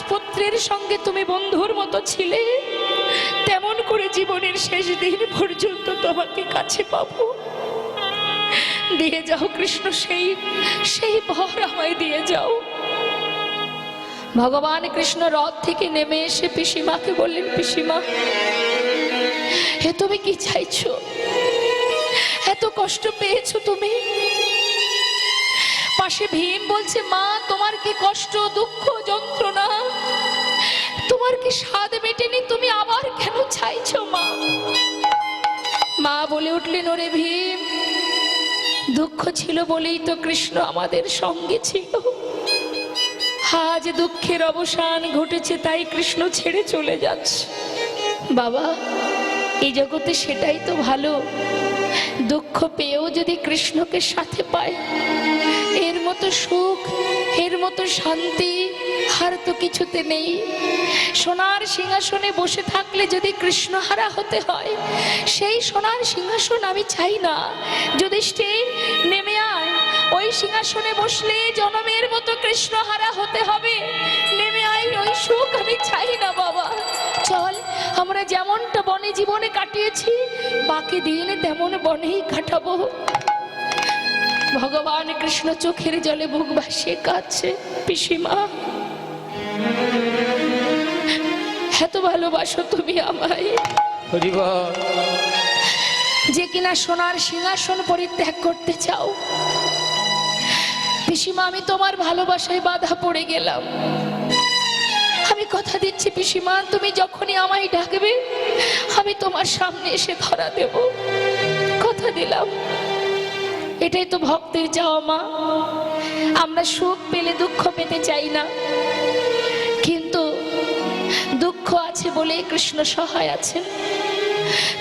পুত্রের সঙ্গে তুমি বন্ধুর মতো ছিলে, তেমন করে জীবনের শেষ দিন পর্যন্ত তোমাকে কাছে পাবো। দিয়ে যাও কৃষ্ণ, সেই সেই বর আমায় দিয়ে যাও। ভগবান কৃষ্ণ রথ থেকে নেমে এসে পিসিমাকে বললেন, পিসিমা, হে তুমি কি চাইছো? এত কষ্ট পেয়েছো তুমি? পাশে ভীম বলছে, মা তোমার কি কষ্ট, দুঃখ, যন্ত্রণা, তোমার কি স্বাদ মেটেনি? তুমি আবার কেন চাইছো মা? মা বলে উঠলেন, ওরে ভীম, দুঃখ ছিল বলেই তো কৃষ্ণ আমাদের সঙ্গে ছিল। আজ দুঃখের অবসান ঘটেছে, তাই কৃষ্ণ ছেড়ে চলে যাচ্ছে। বাবা, এই জগতে সেটাই তো ভালো, দুঃখ পেয়েও যদি কৃষ্ণকে সাথে পায়, এর মতো সুখ, এর মতো শান্তি আর তো কিছুতে নেই। সোনার সিংহাসনে বসে থাকলে যদি কৃষ্ণহারা হতে হয়, সেই সোনার সিংহাসন আমি চাই না। যুধিষ্ঠির, নেমে আয়, ওই সিংহাসনে বসলে জনমের মতো কৃষ্ণহারা হতে হবে। নেমে আয়, ওই সুখ আমি চাই না বাবা। চল, আমরা যেমনটা বনে জীবনে কাটিয়েছি, বাকি দিন তেমন বনেই কাটাবো। ভগবান কৃষ্ণ চোখের জলে বুক ভাসিয়ে কাঁদছে। পিসিমা, এত ভালোবাসো তুমি আমায়, যে কিনা সোনার সিংহাসন পরিত্যাগ করতে চাও। পিসিমা, আমি তোমার ভালোবাসায় বাধা পড়ে গেলাম। আমি কথা দিচ্ছি পিসিমা, তুমি যখনই আমায় ডাকবে, আমি তোমার সামনে এসে ধরা দেব, কথা দিলাম। এটাই তো ভক্তের চাওয়া মা। আমরা সুখ পেলে দুঃখ পেতে চাই না, কিন্তু দুঃখ আছে বলেই কৃষ্ণ সহায় আছেন।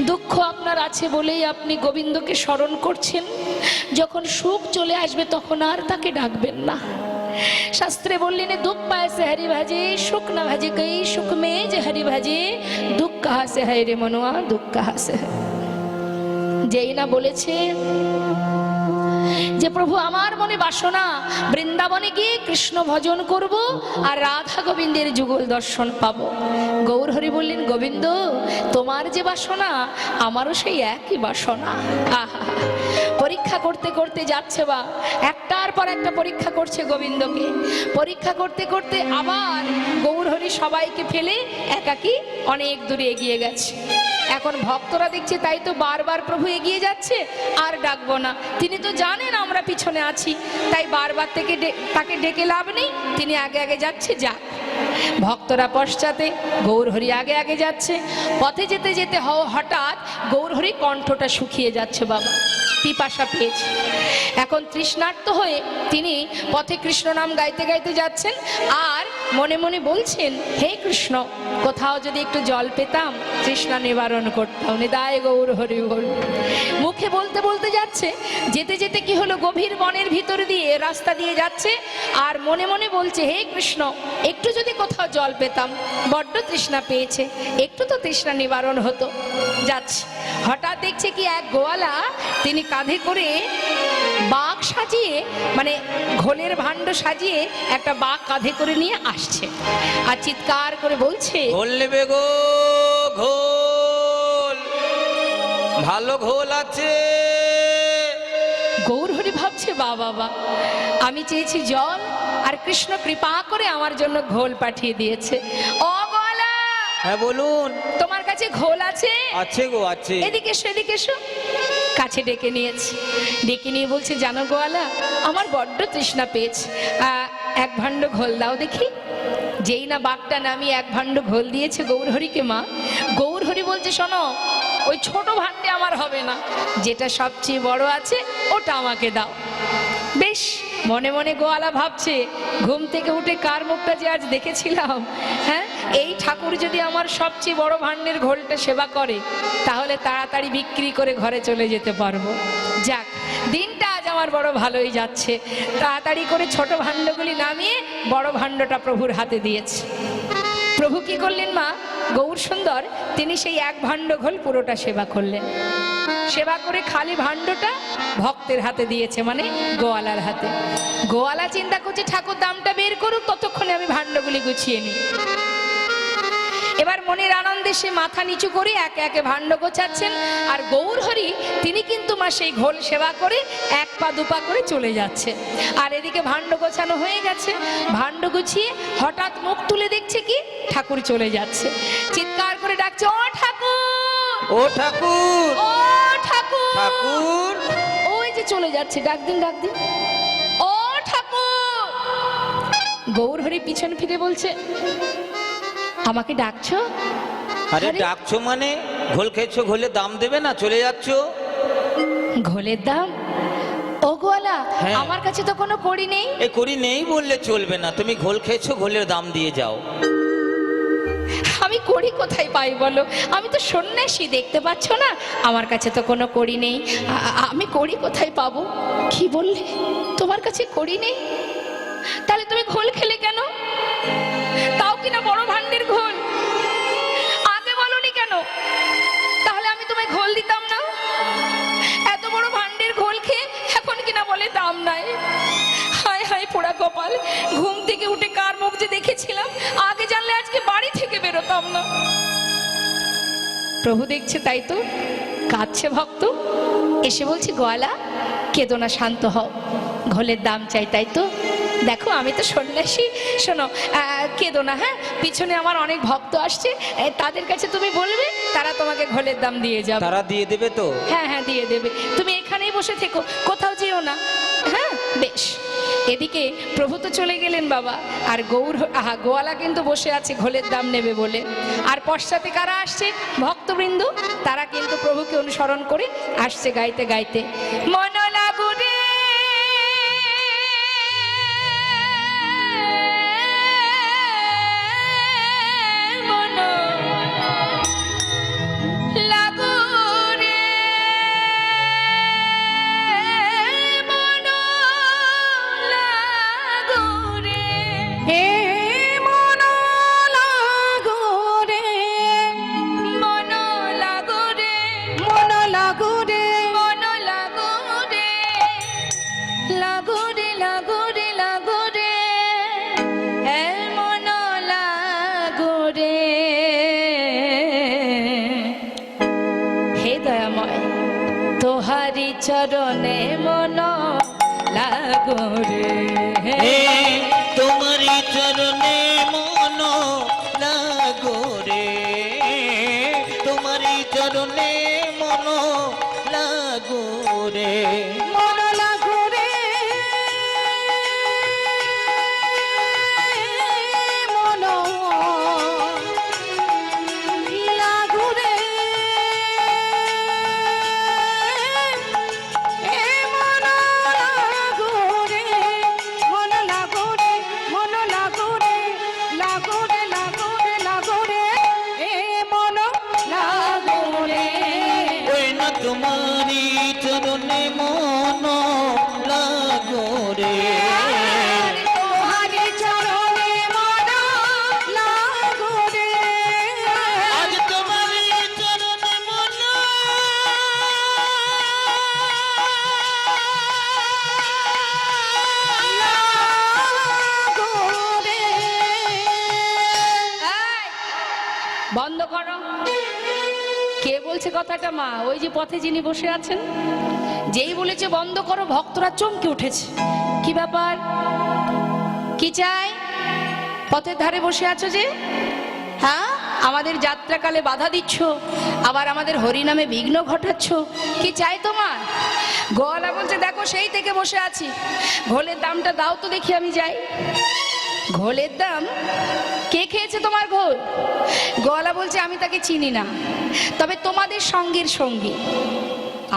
দুঃখ আপনার আছে বলেই আপনি গোবিন্দকে স্মরণ করছেন। যখন সুখ চলে আসবে তখন আর তাকে ডাকবেন না। শাস্ত্রে বললেন, দুঃখ পায় সে হরি ভাজে, সুখ না ভাজে কই, সুখ মে যে হরি ভাজে, দুঃখ কাহা সে হয় রে মনোয়া, দুঃখ কাহা সে হয়। যেই না বলেছে যে প্রভু আমার মনে বাসনা, বৃন্দাবনে গিয়ে কৃষ্ণ ভজন করব আর রাধা গোবিন্দের যুগল দর্শন পাবো। গৌর হরি বললেন, গোবিন্দ তোমার যে বাসনা, আমারও সেই একই বাসনা। আহা, পরীক্ষা করতে করতে যাচ্ছে বা একটার পর একটা পরীক্ষা করছে গোবিন্দকে। পরীক্ষা করতে করতে আবার গৌর হরি সবাইকে ফেলে একাকী অনেক দূরে এগিয়ে গেছে। এখন ভক্তরা দেখছে, তাই তো বারবার প্রভু এগিয়ে যাচ্ছে, আর ডাকবো না। তিনি তো জানেন আমরা পিছনে আছি, তাই বারবার তাকে ডেকে লাভ নেই, তিনি আগে আগে যাচ্ছে, যাক। ভক্তরা পশ্চাতে, গৌরহরি আগে আগে যাচ্ছে। পথে যেতে যেতে হঠাৎ গৌরহরি কণ্ঠটা শুকিয়ে যাচ্ছে বাবা, পিপাসা পেয়েছে। এখন তৃষ্ণার্ত হয়ে তিনি পথে কৃষ্ণ নাম গাইতে গাইতে যাচ্ছেন, আর মনে মনে বলছেন, হে কৃষ্ণ, কোথাও যদি একটু জল পেতাম, তৃষ্ণা নিবারণ করতাম। নিতাই গৌর হরি বল। মুখে বলতে বলতে যাচ্ছে, যেতে যেতে কি হলো, গভীর বনের ভিতর দিয়ে রাস্তা দিয়ে যাচ্ছে, আর মনে মনে বলছে, হে কৃষ্ণ, একটু যদি কোথাও জল পেতাম, বড্ড তৃষ্ণা পেয়েছে, একটু তো তৃষ্ণা নিবারণ হতো। যাচ্ছে, হঠাৎ দেখছে কি এক গোয়ালা, তিনি কাঁধে করে বাঘ সাজিয়ে, মানে ঘোলের ভাণ্ড সাজিয়ে একটা বাঘ কাঁধে করে নিয়ে আসছে, আর চিৎকার করে বলছে, ঘোল নেবে গো, ঘোল, ভালো ঘোল আছে। গৌরহরি ভাবছে, বাবা, আমি চেয়েছি জল, আর কৃষ্ণ কৃপা করে আমার জন্য ঘোল পাঠিয়ে দিয়েছে। ও গোয়ালা, হ্যাঁ বলুন, তোমার কাছে ঘোল আছে? আছে গো, আছে। এদিকে এসো, এদিকে এসো। কাছে ডেকে নিয়েছে, ডেকে নিয়ে বলছে, জানো গোয়ালা, আমার বড্ড তৃষ্ণা পেয়েছে, এক ভাণ্ড ঘোল দাও দেখি। যেই না বাঘটা নামিয়ে এক ভাণ্ড ঘোল দিয়েছে গৌরহরিকে মা, গৌরহরি বলছে, শোনো, ওই ছোট ভাণ্ডে আমার হবে না, যেটা সবচেয়ে বড় আছে ওটা আমাকে দাও। বেশ, মনে মনে গোয়ালা ভাবছে, ঘুম থেকে উঠে কার মুখটা যে আজ দেখেছিলাম, হ্যাঁ, এই ঠাকুর যদি আমার সবচেয়ে বড় ভাণ্ডের ঘোলটা সেবা করে, তাহলে তাড়াতাড়ি বিক্রি করে ঘরে চলে যেতে পারবো। যাক, দিনটা আজ আমার বড় ভালোই যাচ্ছে। তাড়াতাড়ি করে ছোট ভাণ্ডগুলি নামিয়ে বড় ভাণ্ডটা প্রভুর হাতে দিয়েছে। প্রভু কি করলেন মা, গৌর সুন্দর, তিনি সেই এক ভাণ্ড ঘোল পুরোটা সেবা করলেন। সেবা করে খালি ভাণ্ডটা ভক্তের হাতে দিয়েছে, মানে গোয়ালার হাতে। গোয়ালা চিন্তা করছে ঠাকুর দামটা বের করুক, ততক্ষণে আমি ভাণ্ডগুলি গুছিয়ে নিই। এবার মনের আনন্দে সে মাথা নিচু করে একে একে ভাণ্ড গোছাচ্ছেন। আর গৌরহরি তিনি কিন্তু মা সেই ঘোল সেবা করে এক পা দুপা করে চলে যাচ্ছে। আর এদিকে ভাণ্ড গোছানো হয়ে গেছে। ভাণ্ড গুছিয়ে হঠাৎ মুখ তুলে দেখছে কি ঠাকুর চলে যাচ্ছে। চিৎকার করে ডাকছে, ও ঠাকুর, ও ঠাকুর, ও ঠাকুর, ঠাকুর। ওই যে চলে যাচ্ছে, ডাক দিন, ডাক দিন, ও ঠাকুর। গৌরহরি পিছন ফিরে বলছে, আমাকে ডাকছো? আরে ডাকছো মানে? ঘোল খেয়েছো, ঘোলের দাম দেবে না, চলে যাচ্ছো? ঘোলের দাম? ও গোয়ালা, হ্যাঁ। আমার কাছে তো কোনো কড়ি নেই। এই করি নেই বললে চলবে না, তুমি ঘোল খেয়েছো, ঘোলের দাম দিয়ে যাও। আমি কড়ি কোথায় পাই বলো? আমি তো সন্ন্যাসী, দেখতে পাচ্ছ না আমার কাছে তো কোনো কড়ি নেই। আমি কড়ি কোথায় পাবো? কি বললে তোমার কাছে কড়ি নেই? তাহলে তুমি ঘোল খেলে কেন? তাও কিনা বড় ভাণ্ডের ঘোল। আগে বলনি কেন? তাহলে আমি তোমায় ঘোল দিতাম না। এত বড় ভাণ্ডের ঘোল খেয়ে এখন কিনা বলে দাম নাই। হায় হায় পোড়া কপাল, ঘুম থেকে উঠে কার মুখ যে দেখেছিলাম, আগে জানলে আজকে বাড়ি থেকে বেরোতাম না। প্রভু দেখছে, তাই তো কাঁদছে ভক্ত। এসে বলছে, গোয়ালা কেঁদো না, শান্ত হও, ঘোলের দাম চাই, তাই তো? দেখো আমি তো সন্ন্যাসী, শোনো কেঁদো না, হ্যাঁ পিছনে আমার অনেক ভক্ত আসছে, তাদের কাছে তুমি বলবে, তারা তোমাকে ঘোলের দাম দিয়ে যাবে। তারা দিয়ে দেবে তো? হ্যাঁ হ্যাঁ দিয়ে দেবে, তুমি এখানেই বসে থেকো, কোথাও যেও না। হ্যাঁ বেশ। এদিকে প্রভু তো চলে গেলেন বাবা, আর গোয়ালা কিন্তু বসে আছে ঘোলের দাম নেবে বলে। আর পশ্চাতে কারা আসছে? ভক্তবৃন্দ, তারা কিন্তু প্রভুকে অনুসরণ করে আসছে গাইতে গাইতে, মন লাগুরে তোহারি চরণে মন লাগো রে, তোমারি চরণে মন লাগো রে, তোমারি চরণে মন লাগো রে, মন লাগো রে, মন লাগো রে, তোমারি চরণে মন লাগো রে, তোহারি চরণে মন লাগো রে, আজ তোমারি চরণে মন লাগো রে। বন্ধ করো। কে বলছে কথাটা? মা। ওই যে পথে যিনি বসে আছেন, যেই বলেছে বন্ধ করো, ভক্তরা চমকে উঠেছে। কি ব্যাপার, কি চাই? পথের ধারে বসে আছো যে, হ্যাঁ আমাদের যাত্রাকালে বাধা দিচ্ছ, আবার আমাদের হরিনামে বিঘ্ন ঘটাচ্ছ, কি চাই তোমার? গোয়ালা বলছে, দেখো সেই থেকে বসে আছি, ঘোলের দামটা দাও তো দেখি আমি যাই। ঘোলের দাম? কে খেয়েছে তোমার ঘোল? গোয়ালা বলছে, আমি তাকে চিনি না, তবে তোমাদের সঙ্গের সঙ্গী,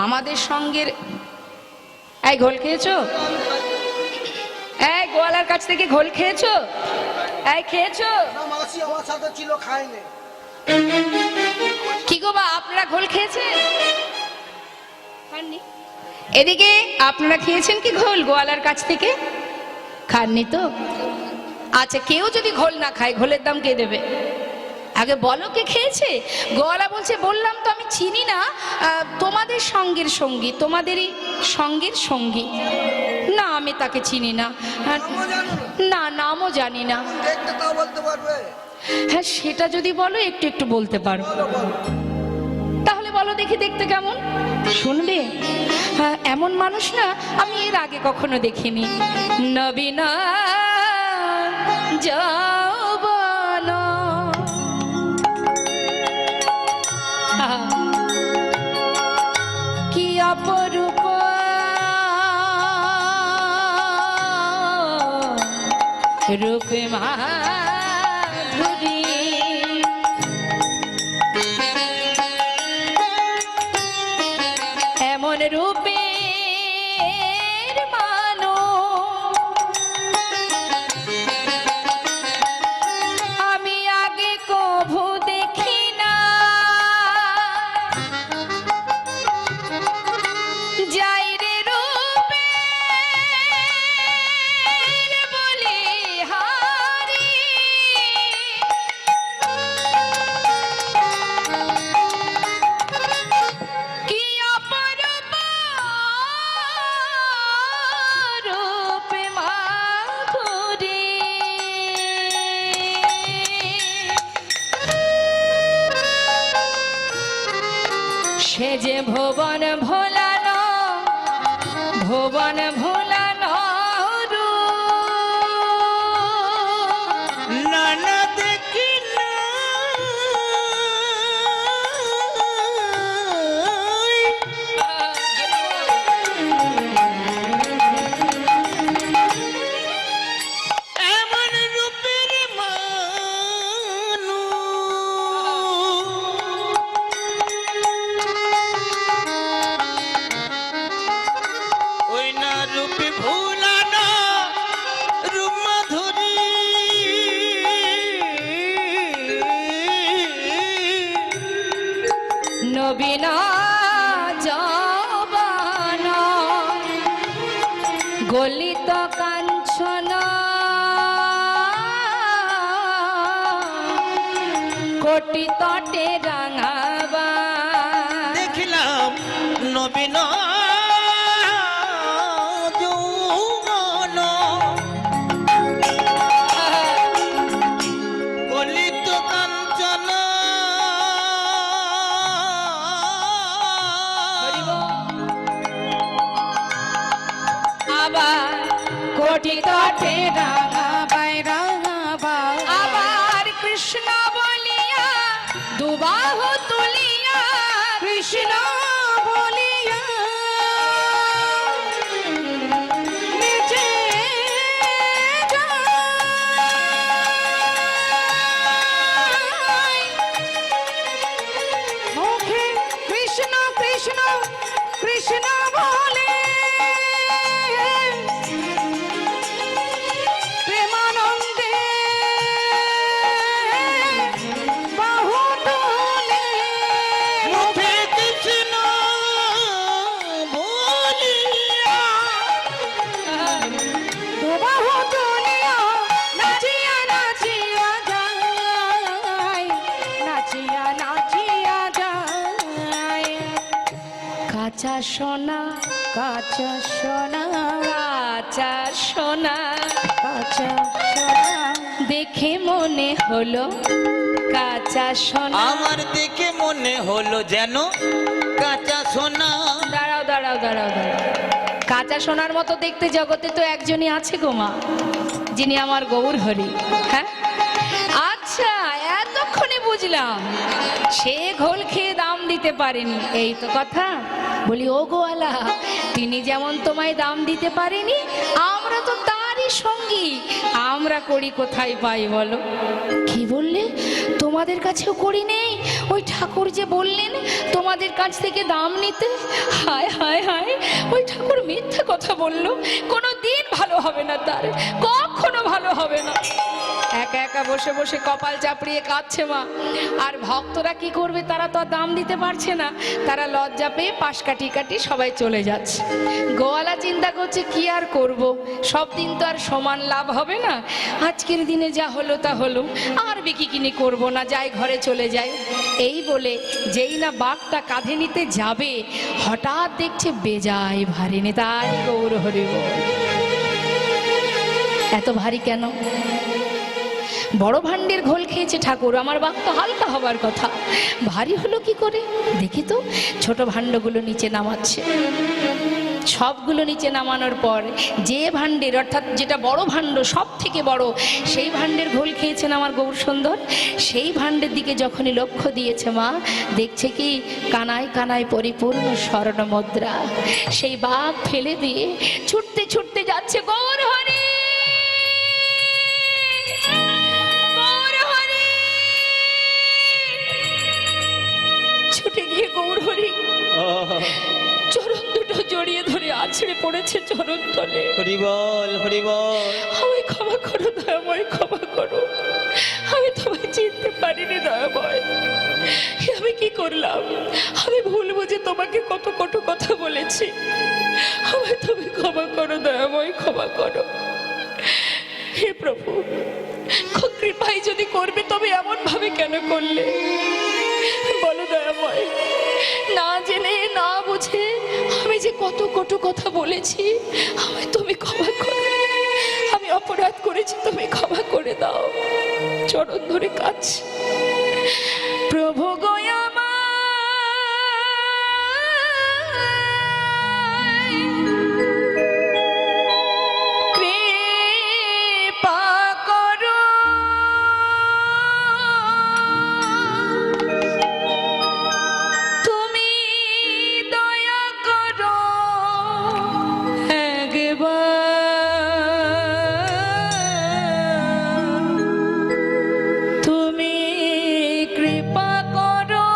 আমাদের সঙ্গের। এই ঘোল খেয়েছো? এই গোয়ালার কাছ থেকে ঘোল খেয়েছো? এই খেয়েছো? কি গো বা, আপনারা ঘোল খেয়েছেন? খাননি? এদিকে আপনারা খেয়েছেন কি ঘোল গোয়ালার কাছ থেকে? খাননি তো? আচ্ছা, কেউ যদি ঘোল না খায়, ঘোলের দাম কে দেবে? আগে বলো কে খেয়েছে? গোয়ালা বলছে বললাম তো আমি চিনি না, তোমাদের সঙ্গের সঙ্গী, তোমাদেরই সঙ্গের সঙ্গী। না আমি তাকে চিনি না। না নামও জানি না। হ্যাঁ সেটা যদি বলো একটু একটু বলতে পারো। তাহলে বলো দেখি দেখতে কেমন, শুনবে? হ্যাঁ এমন মানুষ না আমি এর আগে কখনো দেখিনি। নবীনা যৌবন কি অপরূপ রূপে মাধুরী, এমন রূপের মানুষ আমি আগে কভু দেখি না। যাই রে রূপে বলি হারি, কি অপরূপ রূপে মাধুরী। সে যে ভুবন ভোলানো, ভুবন ভোলানো রূপ। না না দেখি না এমন রূপের মানুষ, ওই না রূপে ভুলানো রূপ মাধুরী। নবীনা যৌবন গলিত কাঞ্চন কোটি তটে রাঙাবা। দেখিলাম নবীন যৌবন গলিত কাঞ্চন, আবার কোটি তটে রাঙাবাই রাঙাবা। আবার কৃষ্ণ বলিয়া দুবাহু তুলিয়া, কৃষ্ণ বলিয়া নিচে যায়। মুখে কৃষ্ণ কৃষ্ণ কৃষ্ণ বলে প্রেমানন্দে বাহু তোলে। মুখে কৃষ্ণ বলিয়া বাহু তুলিয়া নাচিয়া নাচিয়া যায়, নাচিয়া নাচিয়া যায়। কাঁচা সোনা কাঁচা সোনা কাঁচা সোনা কাঁচা সোনা দেখে মনে হলো কাঁচা সোনা। আমার দেখে মনে হলো যেন কাঁচা সোনা। দাঁড়াও দাঁড়াও দাঁড়াও দাঁড়াও, কাঁচা সোনার মতো দেখতে জগতে তো একজনই আছে গো মা, যিনি আমার গৌর হরি। হ্যাঁ আচ্ছা এতক্ষণে বুঝলাম সে ঘোল খেয়ে দাম দিতে পারেনি, এই তো কথা। বলি ও গোয়ালা, তিনি যেমন তোমায় দাম দিতে পারেনি, আমরা তো তারই সঙ্গী, আমরা করি কোথায় পাই বলো? কি বললে? তোমাদের কাছেও করি নেই? ওই ঠাকুর যে বললেন তোমাদের কাছ থেকে দাম নিতে, হায় হায় হায়, ওই ঠাকুর মিথ্যে কথা বললো, কোনো দিন ভালো হবে না, তার কখনো ভালো হবে না। একা একা বসে বসে কপাল চাপড়িয়ে কাঁদছে মা। আর ভক্তরা কি করবে, তারা তো আর দাম দিতে পারছে না, তারা লজ্জা পেয়ে পাশ কাটি কাটি সবাই চলে যাচ্ছে। গোয়ালা চিন্তা করছে কি আর করব, সব দিন তো আর সমান লাভ হবে না, আজকের দিনে যা হলো তা হলো, আর বিক্রি কিনি করবো না, যাই ঘরে চলে যাই। এই বলে যেই না বাঘটা কাঁধে নিতে যাবে, হঠাৎ দেখছে বেজায় ভারী, নেতাই গৌর হরি বল। এত ভারী কেন? বড় ভাণ্ডের ঘোল খেয়েছে ঠাকুর, আমার বাঘ তো হালকা হবার কথা, ভারী হলো কি করে? দেখি তো। ছোট ভাণ্ডগুলো নিচে নামাচ্ছে, সবগুলো নিচে নামানোর পর যে ভাণ্ডের, অর্থাৎ যেটা বড় ভাণ্ড, সব থেকে বড়, সেই ভাণ্ডের ঘোল খেয়েছেন আমার গৌর সুন্দর। সেই ভাণ্ডের দিকে যখনই লক্ষ্য দিয়েছে মা, দেখছে কি কানায় কানায় পরিপূর্ণ স্বর্ণ মুদ্রা। সেই বাঘ ফেলে দিয়ে ছুটতে ছুটতে যাচ্ছে, গৌর হরি গৌর হরি। ছুটে গিয়ে গৌর হরি চরণ দুটো জড়িয়ে ধরে আছড়ে পড়েছে চরণ তলে। হরি বল, হরি বল। আমায় ক্ষমা করো দয়াময়, ক্ষমা করো, আমি তোমায় চিনতে পারিনি দয়াময়, আমি কি করলাম? আমি ভুল বুঝে তোমাকে কত কটু কথা বলেছি, আমায় তুমি ক্ষমা করো দয়াময়, ক্ষমা করো। হে প্রভু, কৃপাই যদি করবে তবে এমন ভাবে কেন করলে বলো দয়াময়? না জেনে না বুঝে আমি যে কত কটু কথা বলেছি, আমায় তুমি ক্ষমা করো, আমি অপরাধ করেছি, তুমি ক্ষমা করে দাও। চরণ ধরে কাঁদছি, প্রভু গয়া কৃপা করো,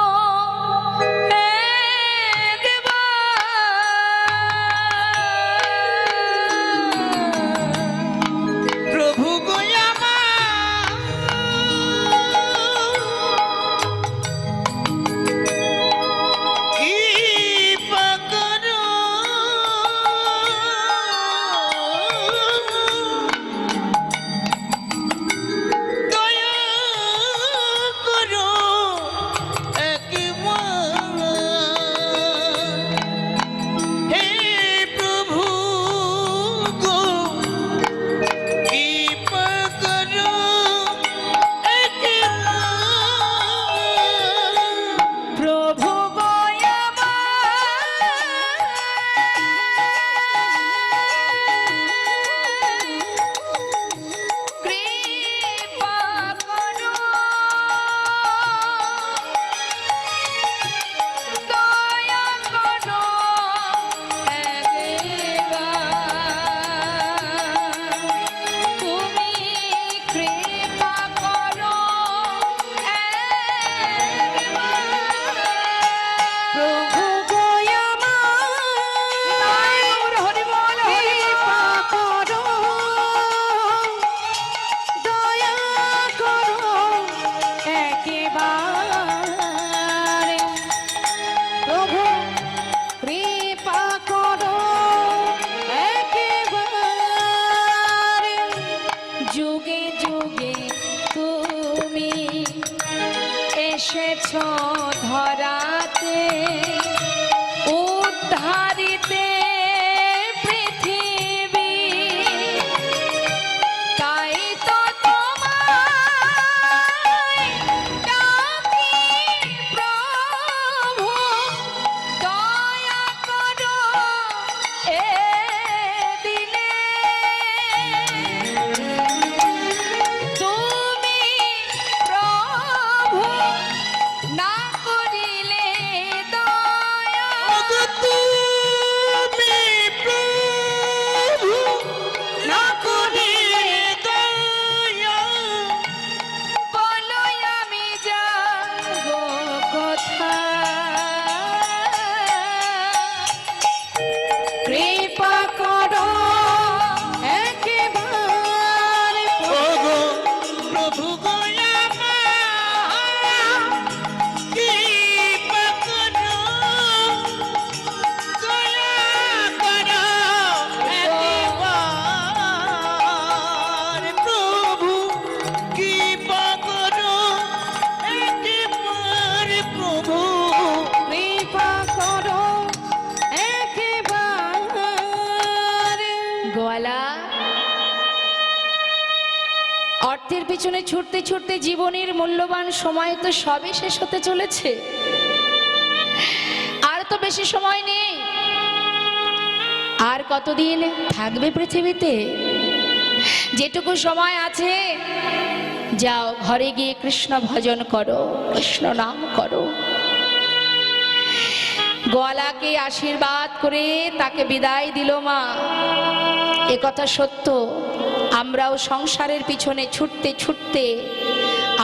গোয়ালা, অর্থের পিছনে ছুটতে ছুটতে জীবনের মূল্যবান সময় তো সবই শেষ হতে চলেছে, আর তো বেশি সময় নেই। আর কতদিন থাকবে পৃথিবীতে? যেটুকু সময় আছে যাও ঘরে গিয়ে কৃষ্ণ ভজন করো, কৃষ্ণ নাম করো। গোয়ালাকে আশীর্বাদ করে তাকে বিদায় দিল মা। এ কথা সত্য, আমরাও সংসারের পিছনে ছুটতে ছুটতে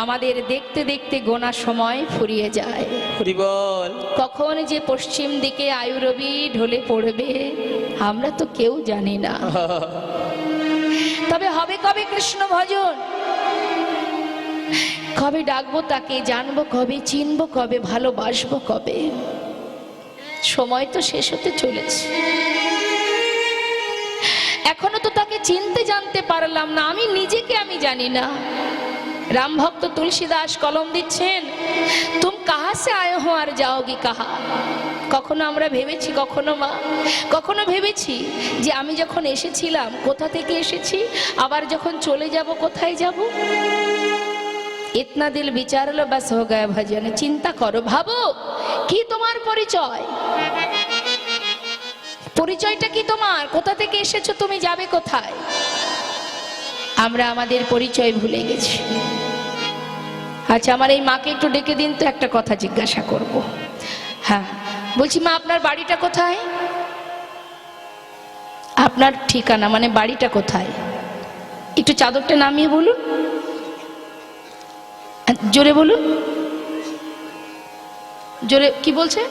আমাদের দেখতে দেখতে গোনা সময় ফুরিয়ে যায়। হরি বল। কখন যে পশ্চিম দিকে আয়ুরবি ঢলে পড়বে আমরা তো কেউ জানি না। তবে হবে কবে কৃষ্ণ ভজন? কবে ডাকবো তাকে, জানবো কবে, চিনবো কবে, ভালোবাসবো কবে? সময় তো শেষ হতে চলেছে, এখনো তো তাকে চিনতে জানতে পারলাম না। আমি নিজেকে আমি জানি না। রাম ভক্ত তুলসীদাস কলম দিচ্ছেন, তুম কাহা সে আয়ে হো আর যাওগি কাহা। কখনো আমরা ভেবেছি, কখনো ভেবেছি যে আমি যখন এসেছিলাম কোথা থেকে এসেছি, আবার যখন চলে যাব কোথায় যাব? ইতনা দিল বিচারলো বাস হো গায়া ভজন। চিন্তা করো, ভাবো কি তোমার পরিচয়? পরিচয়টা কি তোমার? কোথা থেকে এসেছো, তুমি যাবে কোথায়? আমরা আমাদের পরিচয় ভুলে গেছি। আচ্ছা, আমার এই মাকে একটু ডেকে দিন তো, একটা কথা জিজ্ঞাসা করব। হ্যাঁ, বলছি মা, আপনার বাড়িটা কোথায়? আপনার ঠিকানা মানে বাড়িটা কোথায়? একটু চাদরটা নামিয়ে বলুন, জোরে বলুন, জোরে। কি বলছে?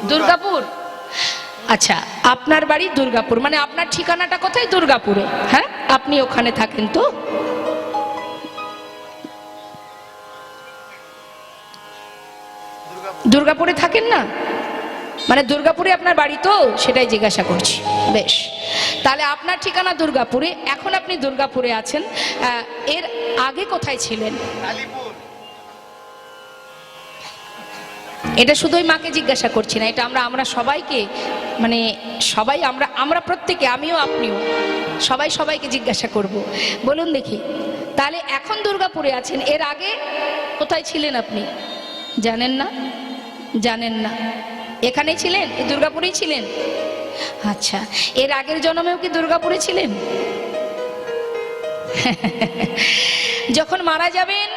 দুর্গাপুর। আচ্ছা, আপনার বাড়ি দুর্গাপুর, মানে আপনার ঠিকানাটা কোথায়? দুর্গাপুরে। হ্যাঁ, আপনি ওখানে থাকেন তো? দুর্গাপুরে থাকেন না? মানে দুর্গাপুরে আপনার বাড়ি তো, সেটাই জিজ্ঞাসা করছি। বেশ, তাহলে আপনার ঠিকানা দুর্গাপুরে, এখন আপনি দুর্গাপুরে আছেন। এর আগে কোথায় ছিলেন? এটা শুধুই মাকে জিজ্ঞাসা করছি না, এটা আমরা সবাইকে, মানে সবাই আমরা প্রত্যেকে, আমিও আপনিও সবাই সবাইকে জিজ্ঞাসা করব। বলুন দেখি, তাহলে এখন দুর্গাপুরে আছেন, এর আগে কোথায় ছিলেন আপনি? জানেন না? জানেন না? এখানেই ছিলেন, এই দুর্গাপুরেই ছিলেন? আচ্ছা, এর আগের জন্মেও কি দুর্গাপুরে ছিলেন? যখন মারা যাবেন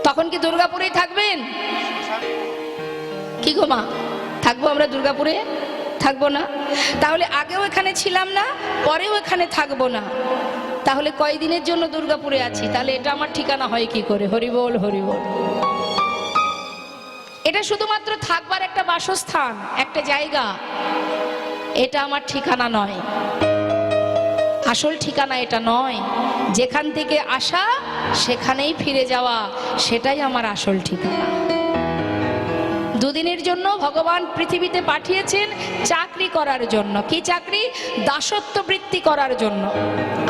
তখন কি দুর্গাপুরেই থাকবেন? কি গো মা, থাকবো আমরা দুর্গাপুরে? থাকবো না? তাহলে আগেও এখানে ছিলাম না, পরেও এখানে থাকবো না, তাহলে কয়দিনের জন্য দুর্গাপুরে আছি? তাহলে এটা আমার ঠিকানা হয় কি করে? হরি বল, হরি বল। এটা শুধুমাত্র থাকবার একটা বাসস্থান, একটা জায়গা, এটা আমার ঠিকানা নয়। আসল ঠিকানা এটা নয়। যেখান থেকে আসা সেখানেই ফিরে যাওয়া, সেটাই আমার আসল ঠিকানা। দুদিনের জন্য ভগবান পৃথিবীতে পাঠিয়েছেন চাকরি করার জন্য। কি চাকরি? দাসত্ব বৃত্তি করার জন্য।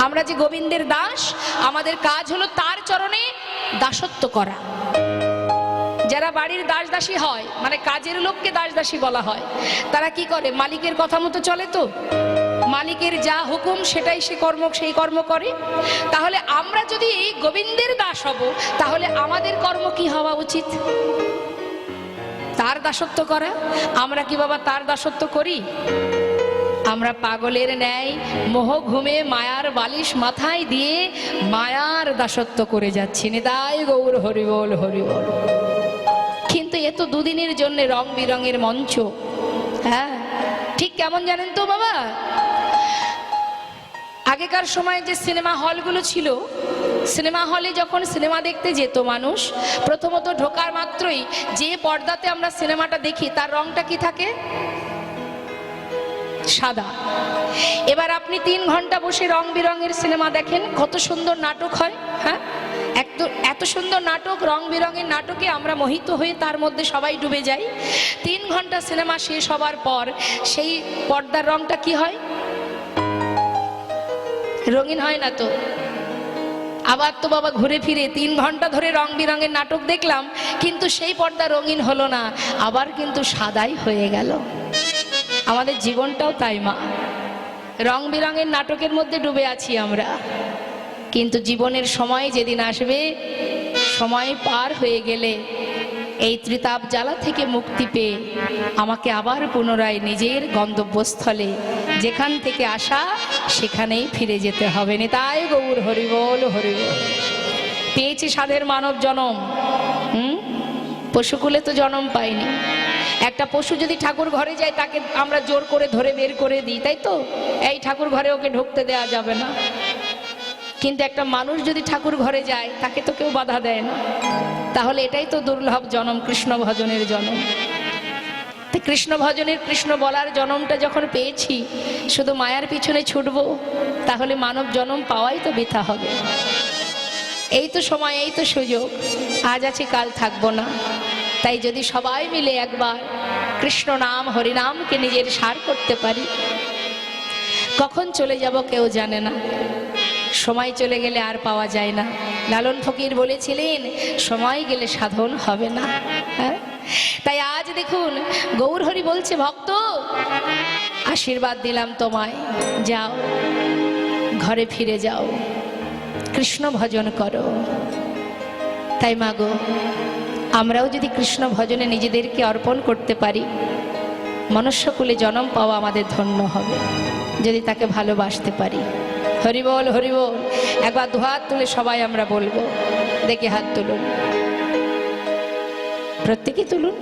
আমরা যে গোবিন্দের দাস, আমাদের কাজ হলো তার চরণে দাসত্ব করা। যারা বাড়ির দাস দাসী হয়, মানে কাজের লোককে দাস দাসী বলা হয়, তারা কি করে? মালিকের কথা মতো চলে তো, মালিকের যা হুকুম সেটাই সেই কর্ম করে। তাহলে আমরা যদি গোবিন্দের দাস হব, তাহলে আমাদের কর্ম কি হওয়া উচিত? তার দাসত্ব করা। আমরা কি বাবা তার দাসত্ব করি? আমরা পাগলের ন্যায় মোহ ঘুমে মায়ার বালিশ মাথায় দিয়ে মায়ার দাসত্ব করে যাচ্ছি। নিতাই গৌর হরি বল, হরি বল। কিন্তু এ তো দুদিনের জন্য রং বিরঙের মঞ্চ। হ্যাঁ, ঠিক কেমন জানেন তো বাবা? আগেকার সময় যে সিনেমা হলগুলো ছিল, সিনেমা হলে যখন সিনেমা দেখতে যেত মানুষ, প্রথমত ঢোকার মাত্রই যে পর্দাতে আমরা সিনেমাটা দেখি তার রংটা কি থাকে? সাদা। এবার আপনি 3 ঘন্টা বসে রং বিরঙের সিনেমা দেখেন, কত সুন্দর নাটক হয়। হ্যাঁ, এত সুন্দর নাটক, রং বিরঙের নাটকে আমরা মোহিত হয়ে তার মধ্যে সবাই ডুবে যাই। 3 ঘন্টা সিনেমা শেষ হবার পর সেই পর্দার রংটা কি হয়? রঙিন হয় না তো। আবার তো বাবা ঘুরে ফিরে 3 ঘন্টা ধরে রং বিরঙের নাটক দেখলাম, কিন্তু সেই পর্দা রঙিন হলো না, আবার কিন্তু সাদাই হয়ে গেল। আমাদের জীবনটাও তাই মা। রং বেরঙের নাটকের মধ্যে ডুবে আছি আমরা, কিন্তু জীবনের সময় যেদিন আসবে, সময় পার হয়ে গেলে এই ত্রিতাপ জ্বালা থেকে মুক্তি পেয়ে আমাকে আবার পুনরায় নিজের গন্তব্যস্থলে যেখান থেকে আসা সেখানেই ফিরে যেতে হবে। নিতাই গৌর হরিবল হরিবল। পেয়েছি সাধের মানব জনম, পশুকুলে তো জন্ম পাইনি। একটা পশু যদি ঠাকুর ঘরে যায় তাকে আমরা জোর করে ধরে বের করে দিই, তাই তো? এই ঠাকুর ঘরে ওকে ঢুকতে দেওয়া যাবে না। কিন্তু একটা মানুষ যদি ঠাকুর ঘরে যায় তাকে তো কেউ বাধা দেয় না। তাহলে এটাই তো দুর্লভ জনম, কৃষ্ণ ভজনের জনম। কৃষ্ণ ভজনের, কৃষ্ণ বলার জনমটা যখন পেয়েছি, শুধু মায়ার পিছনে ছুটবো, তাহলে মানব জনম পাওয়াই তো বৃথা হবে। এই তো সময়, এই তো সুযোগ, আজ আছে কাল থাকবো না। তাই যদি সবাই মিলে একবার কৃষ্ণ নাম হরিনামকে নিজের সার করতে পারি, কখন চলে যাব কেউ জানে না। সময় চলে গেলে আর পাওয়া যায় না। লালন ফকির বলেছিলেন, সময় গেলে সাধন হবে না। হ্যাঁ, তাই আজ দেখুন গৌর হরি বলছে, ভক্ত আশীর্বাদ দিলাম তোমায়, যাও ঘরে ফিরে যাও, কৃষ্ণ ভজন করো। তাই মাগো, আমরাও যদি কৃষ্ণ ভজনে নিজেদেরকে অর্পণ করতে পারি, মনুষ্যকুলে জন্ম পাওয়া আমাদের ধন্য হবে, যদি তাকে ভালোবাসতে পারি। হরিবল হরিবল। একবার দুহাত তুলে সবাই আমরা বলবো, দেখে হাত তুলুন, প্রত্যেকে তুলুন।